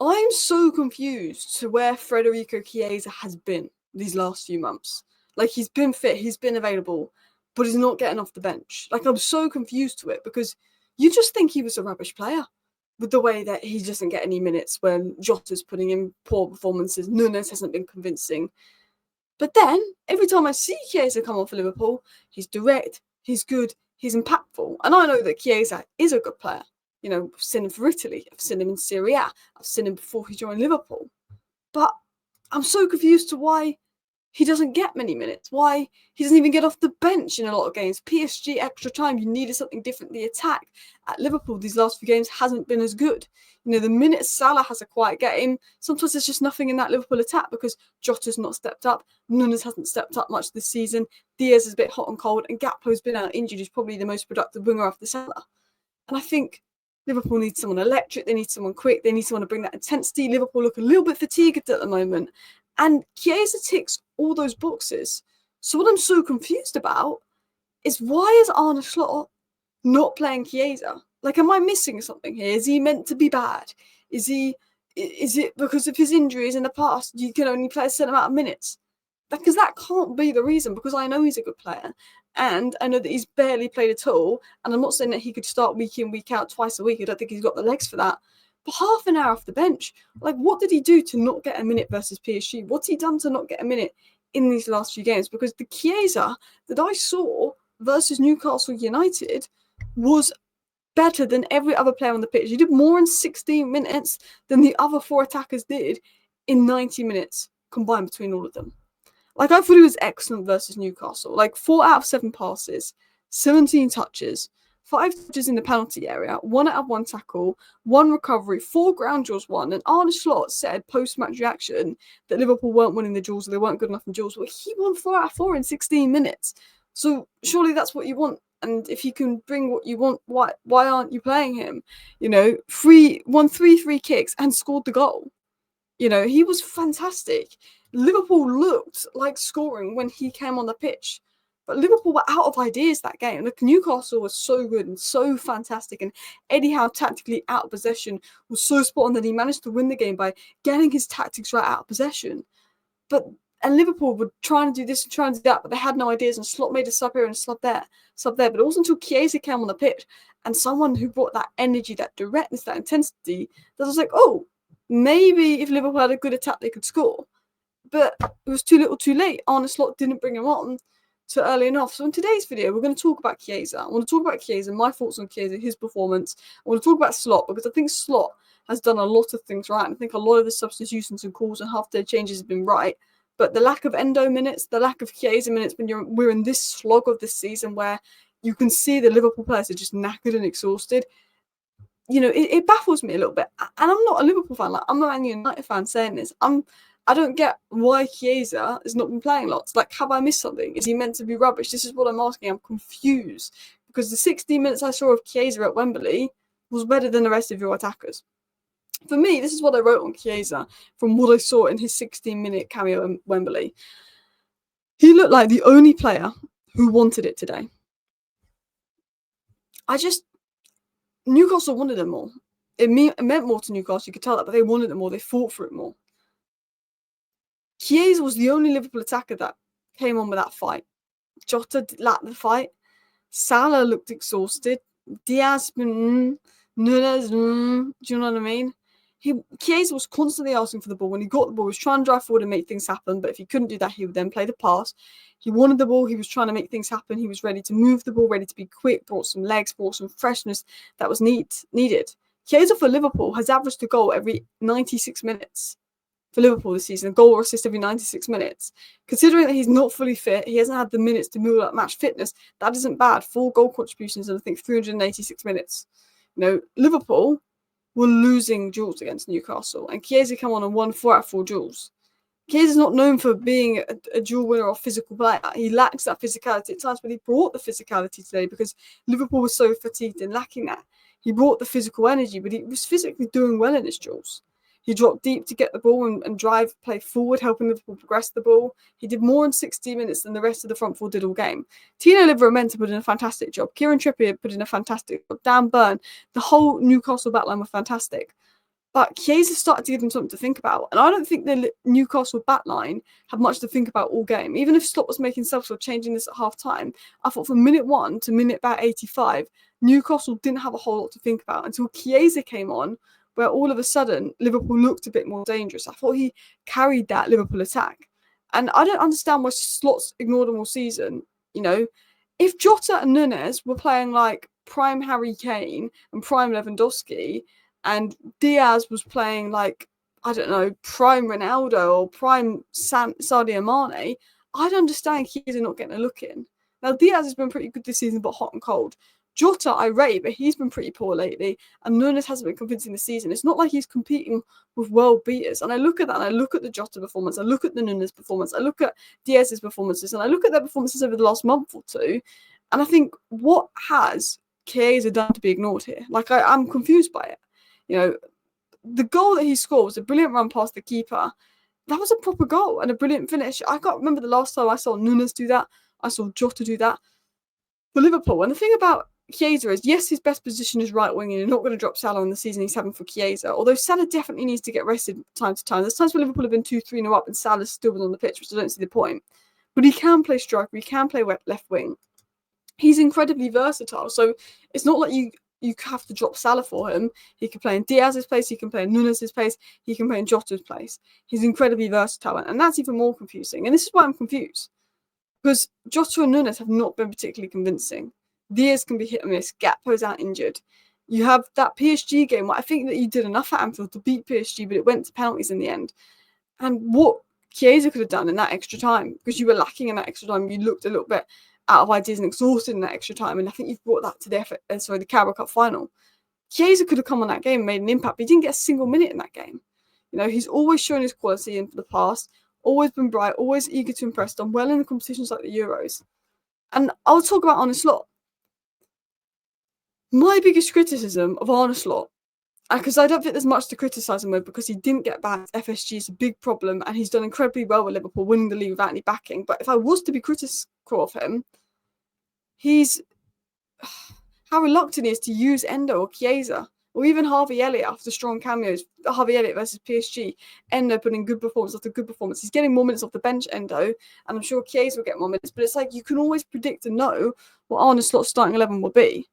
I'm so confused to where Federico Chiesa has been these last few months. Like, he's been fit, he's been available, but he's not getting off the bench. Like, I'm so confused to it because you just think he was a rubbish player with the way that he doesn't get any minutes when Jota's putting in poor performances. Nunes hasn't been convincing. But then, every time I see Chiesa come on for Liverpool, he's direct, he's good, he's impactful. And I know that Chiesa is a good player. You know, I've seen him for Italy, I've seen him in Serie A, I've seen him before he joined Liverpool. But I'm so confused to why he doesn't get many minutes, why he doesn't even get off the bench in a lot of games. PSG extra time, you needed something different. The attack at Liverpool these last few games hasn't been as good. You know, the minute Salah has a quiet game, sometimes there's just nothing in that Liverpool attack because Jota's not stepped up, Nunes hasn't stepped up much this season, Diaz is a bit hot and cold, and Gakpo's been out injured. He's probably the most productive winger after Salah. And I think Liverpool needs someone electric, they need someone quick, they need someone to bring that intensity. Liverpool look a little bit fatigued at the moment. And Chiesa ticks all those boxes. So what I'm so confused about is, why is Arne Slot not playing Chiesa? Like, am I missing something here? Is he meant to be bad? Is it because of his injuries in the past you can only play a certain amount of minutes? Because that can't be the reason, because I know he's a good player. And I know that he's barely played at all. And I'm not saying that he could start week in, week out, twice a week. I don't think he's got the legs for that. But half an hour off the bench, like, what did he do to not get a minute versus PSG? What's he done to not get a minute in these last few games? Because the Chiesa that I saw versus Newcastle United was better than every other player on the pitch. He did more in 16 minutes than the other four attackers did in 90 minutes combined between all of them. Like, I thought he was excellent versus Newcastle. Like, 4 out of 7 passes, 17 touches, 5 touches in the penalty area, 1 out of 1 tackle, 1 recovery, 4 ground duels won. And Arne Slot said post-match reaction that Liverpool weren't winning the duels, or they weren't good enough in duels. Well, he won 4 out of 4 in 16 minutes. So surely that's what you want. And if you can bring what you want, why aren't you playing him? You know, won 3 free kicks and scored the goal. You know, he was fantastic. Liverpool looked like scoring when he came on the pitch. But Liverpool were out of ideas that game. Look, Newcastle was so good and so fantastic. And Eddie Howe, tactically out of possession, was so spot on that he managed to win the game by getting his tactics right out of possession. And Liverpool were trying to do this and trying to do that, but they had no ideas. And Slot made a sub here and sub there. But it wasn't until Chiesa came on the pitch and someone who brought that energy, that directness, that intensity, that I was like, oh, maybe if Liverpool had a good attack, they could score. But it was too little too late. Arne Slot didn't bring him on too early enough. So in today's video, we're going to talk about Chiesa. I want to talk about Chiesa, my thoughts on Chiesa, his performance. I want to talk about Slot, because I think Slot has done a lot of things right. And I think a lot of the substitutions and calls and half-day changes have been right. But the lack of Endo minutes, the lack of Chiesa minutes, when we're in this slog of this season where you can see the Liverpool players are just knackered and exhausted, you know, it baffles me a little bit. And I'm not a Liverpool fan. Like, I'm not a Man United fan saying this. I don't get why Chiesa has not been playing lots. Like, have I missed something? Is he meant to be rubbish? This is what I'm asking. I'm confused. Because the 16 minutes I saw of Chiesa at Wembley was better than the rest of your attackers. For me, this is what I wrote on Chiesa from what I saw in his 16-minute cameo in Wembley. He looked like the only player who wanted it today. Newcastle wanted him more. It meant more to Newcastle, you could tell that, but they wanted it more. They fought for it more. Chiesa was the only Liverpool attacker that came on with that fight. Jota lacked the fight. Salah looked exhausted. Diaz, Nunes, do you know what I mean? Chiesa was constantly asking for the ball. When he got the ball, he was trying to drive forward and make things happen. But if he couldn't do that, he would then play the pass. He wanted the ball. He was trying to make things happen. He was ready to move the ball, ready to be quick, brought some legs, brought some freshness that was needed. Chiesa for Liverpool has averaged a goal every 96 minutes. For Liverpool this season, a goal or assist every 96 minutes. Considering that he's not fully fit, he hasn't had the minutes to build up match fitness, that isn't bad. 4 goal contributions in, I think, 386 minutes. You know, Liverpool were losing duels against Newcastle, and Chiesa came on and won 4 out of 4 duels. Chiesa's not known for being a duel winner or physical player. He lacks that physicality at times, but he brought the physicality today because Liverpool was so fatigued and lacking that. He brought the physical energy, but he was physically doing well in his duels. He dropped deep to get the ball and drive play forward, helping Liverpool progress the ball. He did more in 60 minutes than the rest of the front four did all game. Tino Livramento put in a fantastic job. Kieran Trippier put in a fantastic job. Dan Burn, the whole Newcastle backline were fantastic. But Chiesa started to give them something to think about. And I don't think the Newcastle backline had much to think about all game. Even if Slot was making subs or changing this at half time, I thought from minute 1 to minute about 85, Newcastle didn't have a whole lot to think about until Chiesa came on, where all of a sudden Liverpool looked a bit more dangerous. I thought he carried that Liverpool attack. And I don't understand why Slot's ignored them all season. You know, if Jota and Nunes were playing like prime Harry Kane and prime Lewandowski, and Diaz was playing like, I don't know, prime Ronaldo or prime Sadio Mane, I'd understand Chiesa not getting a look in. Now, Diaz has been pretty good this season, but hot and cold. Jota, I rate, but he's been pretty poor lately, and Nunes hasn't been convincing this season. It's not like he's competing with world beaters. And I look at that, and I look at the Jota performance, I look at the Nunes performance, I look at Diaz's performances, and I look at their performances over the last month or two, and I think, what has Chiesa done to be ignored here? Like, I'm confused by it. You know, the goal that he scored was a brilliant run past the keeper. That was a proper goal and a brilliant finish. I can't remember the last time I saw Nunes do that. I saw Jota do that for Liverpool. And the thing about Chiesa is, yes, his best position is right wing, and you're not going to drop Salah in the season he's having for Chiesa. Although Salah definitely needs to get rested time to time. There's times where Liverpool have been 2-3-0 up and Salah's still been on the pitch, which I don't see the point. But he can play striker, he can play left wing. He's incredibly versatile. So it's not like you have to drop Salah for him. He can play in Diaz's place, he can play in Nunes' place, he can play in Jota's place. He's incredibly versatile, and that's even more confusing. And this is why I'm confused. Because Jota and Nunes have not been particularly convincing. Diaz can be hit and miss. Gakpo's out injured. You have that PSG game where I think that you did enough at Anfield to beat PSG, but it went to penalties in the end. And what Chiesa could have done in that extra time, because you were lacking in that extra time, you looked a little bit out of ideas and exhausted in that extra time, and I think you've brought that to the Carabao Cup final. Chiesa could have come on that game and made an impact, but he didn't get a single minute in that game. You know, he's always shown his quality in the past, always been bright, always eager to impress, done well in the competitions like the Euros. And I'll talk about Arne Slot. My biggest criticism of Arne Slot, because I don't think there's much to criticise him with, because he didn't get back. FSG is a big problem, and he's done incredibly well with Liverpool, winning the league without any backing. But if I was to be critical of him, he's how reluctant he is to use Endo or Chiesa or even Harvey Elliott after strong cameos. Harvey Elliott versus PSG, Endo putting good performance after good performance. He's getting more minutes off the bench, Endo, and I'm sure Chiesa will get more minutes. But it's like you can always predict and know what Arne Slot's starting 11 will be.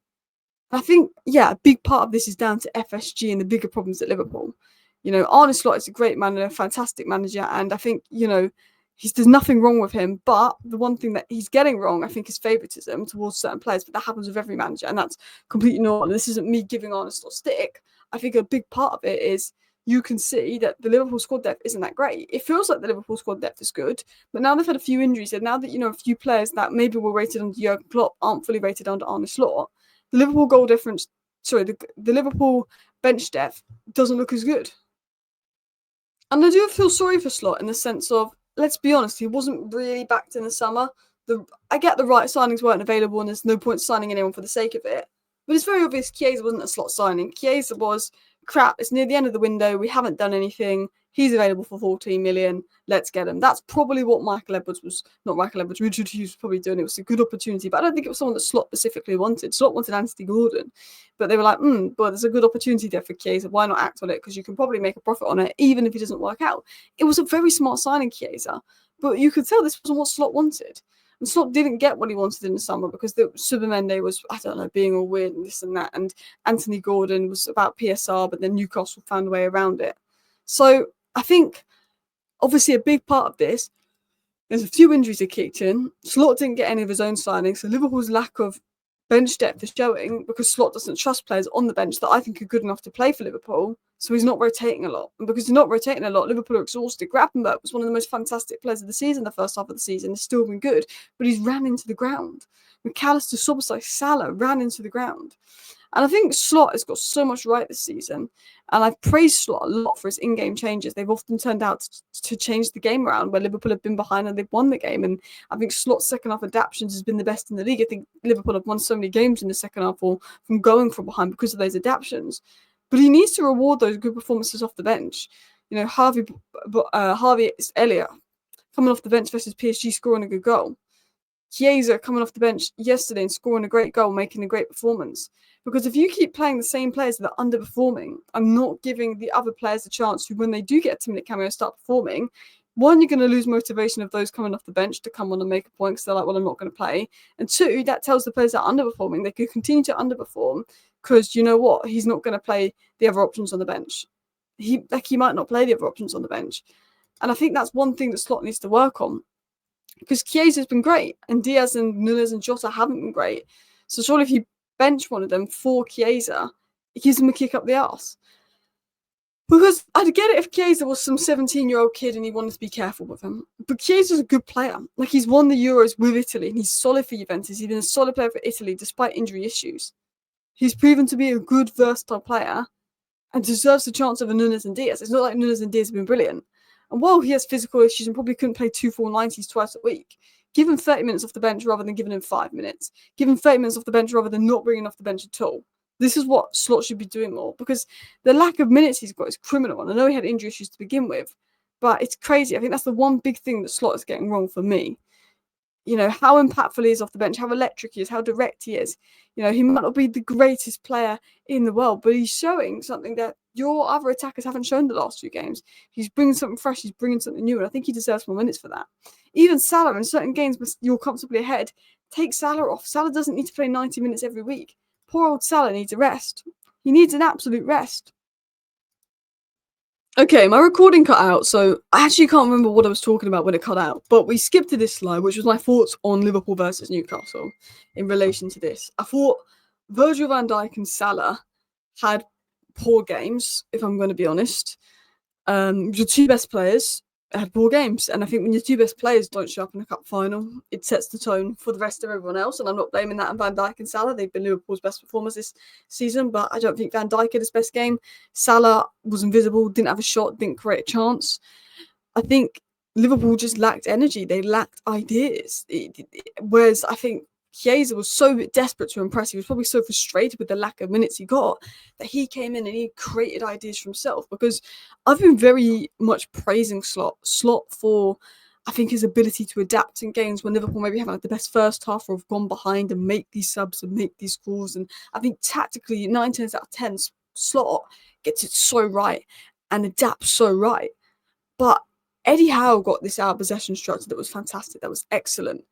I think, yeah, a big part of this is down to FSG and the bigger problems at Liverpool. You know, Arne Slot is a great manager, a fantastic manager, and I think, you know, there's nothing wrong with him. But the one thing that he's getting wrong, I think, is favouritism towards certain players. But that happens with every manager, and that's completely normal. This isn't me giving Arne Slot stick. I think a big part of it is you can see that the Liverpool squad depth isn't that great. It feels like the Liverpool squad depth is good, but now they've had a few injuries, and now that, you know, a few players that maybe were rated under Jurgen Klopp aren't fully rated under Arne Slot, the Liverpool goal difference, the Liverpool bench depth doesn't look as good. And I do feel sorry for Slot in the sense of, let's be honest, he wasn't really backed in the summer. I get the right signings weren't available, and there's no point signing anyone for the sake of it. But it's very obvious Chiesa wasn't a Slot signing. Chiesa was, crap, it's near the end of the window, we haven't done anything, he's available for 14 million, let's get him. That's probably what Richard Hughes was probably doing. It was a good opportunity, but I don't think it was someone that Slot specifically wanted. Slot wanted Anthony Gordon, but they were like, but there's a good opportunity there for Chiesa, why not act on it? Because you can probably make a profit on it, even if it doesn't work out. It was a very smart signing, Chiesa, but you could tell this wasn't what Slot wanted. And Slot didn't get what he wanted in the summer because Subamende was, I don't know, being all weird and this and that. And Anthony Gordon was about PSR, but then Newcastle found a way around it. So I think, obviously, a big part of this, there's a few injuries that kicked in. Slot didn't get any of his own signings. So Liverpool's lack of bench depth is showing because Slot doesn't trust players on the bench that I think are good enough to play for Liverpool. So he's not rotating a lot. And because he's not rotating a lot, Liverpool are exhausted. Gravenberch was one of the most fantastic players of the season, the first half of the season. He's still been good, but he's ran into the ground. McAllister, Szoboszlai, Salah ran into the ground. And I think Slot has got so much right this season. And I've praised Slot a lot for his in-game changes. They've often turned out to change the game around where Liverpool have been behind and they've won the game. And I think Slot's second half adaptations has been the best in the league. I think Liverpool have won so many games in the second half from going from behind because of those adaptations. But he needs to reward those good performances off the bench. You know, Harvey Elliott coming off the bench versus PSG scoring a good goal. Chiesa coming off the bench yesterday and scoring a great goal, making a great performance. Because if you keep playing the same players that are underperforming and not giving the other players a chance to, when they do get a 10-minute cameo, start performing, one, you're going to lose motivation of those coming off the bench to come on and make a point because they're like, well, I'm not going to play. And two, that tells the players that are underperforming they could continue to underperform because you know what? He's not going to play the other options on the bench. He might not play the other options on the bench. And I think that's one thing that Slot needs to work on. Because Chiesa's been great, and Diaz and Nunes and Jota haven't been great. So surely if you bench one of them for Chiesa, it gives him a kick up the arse. Because I'd get it if Chiesa was some 17-year-old kid and he wanted to be careful with him. But Chiesa's a good player. Like, he's won the Euros with Italy, and he's solid for Juventus. He's been a solid player for Italy despite injury issues. He's proven to be a good, versatile player and deserves the chance of a Nunes and Diaz. It's not like Nunes and Diaz have been brilliant. And while he has physical issues and probably couldn't play 2 full 90s twice a week, give him 30 minutes off the bench rather than giving him 5 minutes. Give him 30 minutes off the bench rather than not bringing him off the bench at all. This is what Slot should be doing more, because the lack of minutes he's got is criminal. And I know he had injury issues to begin with, but it's crazy. I think that's the one big thing that Slot is getting wrong for me. You know, how impactful he is off the bench, how electric he is, how direct he is. You know, he might not be the greatest player in the world, but he's showing something that your other attackers haven't shown the last 2 games. He's bringing something fresh, he's bringing something new, and I think he deserves more minutes for that. Even Salah, in certain games where you're comfortably ahead, take Salah off. Salah doesn't need to play 90 minutes every week. Poor old Salah needs a rest. He needs an absolute rest. Okay, my recording cut out, so I actually can't remember what I was talking about when it cut out, but we skipped to this slide, which was my thoughts on Liverpool versus Newcastle in relation to this. I thought Virgil van Dijk and Salah had poor games, if I'm going to be honest. The 2 best players had poor games, and I think when your 2 best players don't show up in a cup final, it sets the tone for the rest of everyone else, and I'm not blaming that on Van Dijk and Salah. They've been Liverpool's best performers this season, but I don't think Van Dijk had his best game. Salah was invisible, didn't have a shot, didn't create a chance. I think Liverpool just lacked energy. They lacked ideas. Whereas I think Chiesa was so desperate to impress. He was probably so frustrated with the lack of minutes he got that he came in and he created ideas for himself. Because I've been very much praising Slot for, I think, his ability to adapt in games when Liverpool maybe haven't had the best first half or have gone behind and make these subs and make these calls. And I think tactically, 9 times out of 10, Slot gets it so right and adapts so right. But Eddie Howe got this out of possession structure that was fantastic. That was excellent.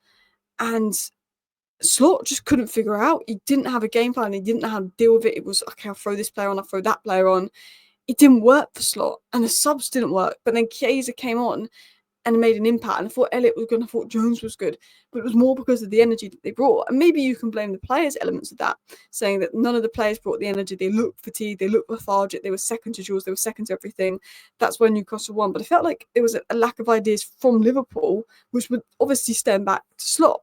And Slot just couldn't figure out. He didn't have a game plan. He didn't know how to deal with it. It was, okay, I'll throw this player on, I'll throw that player on. It didn't work for Slot, and the subs didn't work. But then Chiesa came on and made an impact, and I thought Elliott was good, I thought Jones was good. But it was more because of the energy that they brought. And maybe you can blame the players' elements of that, saying that none of the players brought the energy. They looked fatigued, they looked lethargic, they were second to Jules, they were second to everything. That's why Newcastle won. But I felt like there was a lack of ideas from Liverpool, which would obviously stem back to Slot.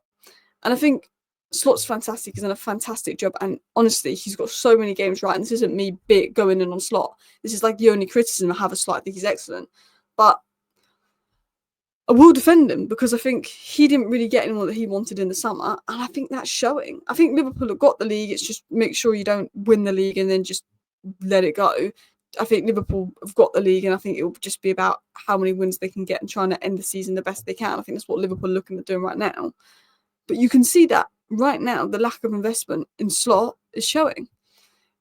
And I think Slot's fantastic. He's done a fantastic job, and honestly, he's got so many games right. And this isn't me going in on Slot. This is like the only criticism I have of Slot. I think he's excellent, but I will defend him because I think he didn't really get anyone that he wanted in the summer, and I think that's showing. I think Liverpool have got the league. It's just make sure you don't win the league and then just let it go. I think Liverpool have got the league, and I think it will just be about how many wins they can get and trying to end the season the best they can. I think that's what Liverpool are looking at doing right now. But you can see that right now, the lack of investment in Slot is showing.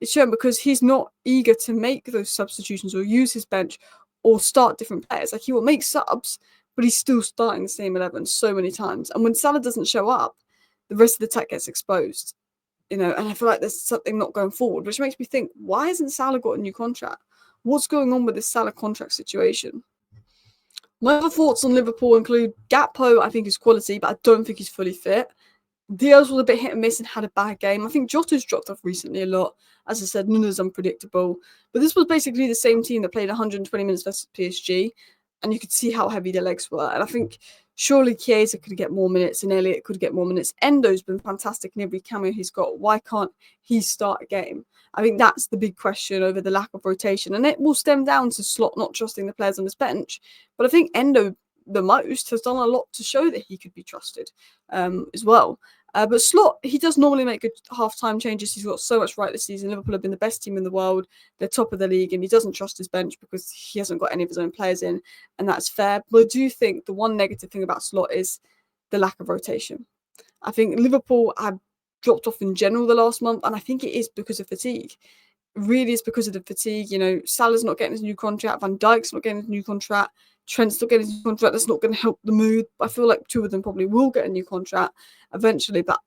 It's showing because he's not eager to make those substitutions or use his bench or start different players. Like, he will make subs, but he's still starting the same 11 so many times. And when Salah doesn't show up, the rest of the attack gets exposed. You know, and I feel like there's something not going forward, which makes me think, why hasn't Salah got a new contract? What's going on with this Salah contract situation? My other thoughts on Liverpool include Gakpo, I think, is quality, but I don't think he's fully fit. Diaz was a bit hit and miss and had a bad game. I think Jota's dropped off recently a lot. As I said, Nunes unpredictable. But this was basically the same team that played 120 minutes versus PSG, and you could see how heavy their legs were. And I think surely Chiesa could get more minutes and Elliott could get more minutes. Endo's been fantastic in every cameo he's got. Why can't he start a game? I think that's the big question over the lack of rotation. And it will stem down to Slot not trusting the players on his bench. But I think Endo, the most, has done a lot to show that he could be trusted as well. But Slot, he does normally make good half-time changes. He's got so much right this season. Liverpool have been the best team in the world. They're top of the league, and he doesn't trust his bench because he hasn't got any of his own players in, and that's fair. But I do think the one negative thing about Slot is the lack of rotation. I think Liverpool have dropped off in general the last month, and I think it is because of fatigue. It really is because of the fatigue. You know, Salah's not getting his new contract, Van Dijk's not getting his new contract, Trent's not getting his new contract. That's not going to help the mood. I feel like two of them probably will get a new contract eventually, but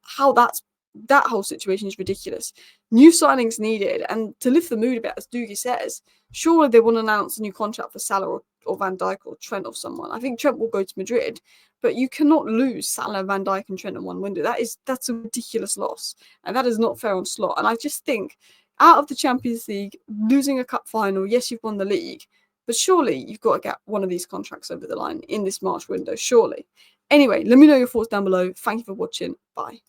that whole situation is ridiculous. New signings needed, and to lift the mood a bit, as Doogie says, surely they want to announce a new contract for Salah or Van Dijk or Trent or someone. I think Trent will go to Madrid, but you cannot lose Salah, Van Dijk, and Trent in one window. That's a ridiculous loss, and that is not fair on Slot. And I just think, out of the Champions League, losing a cup final, yes, you've won the league, but surely you've got to get one of these contracts over the line in this March window, surely. Anyway, let me know your thoughts down below. Thank you for watching. Bye.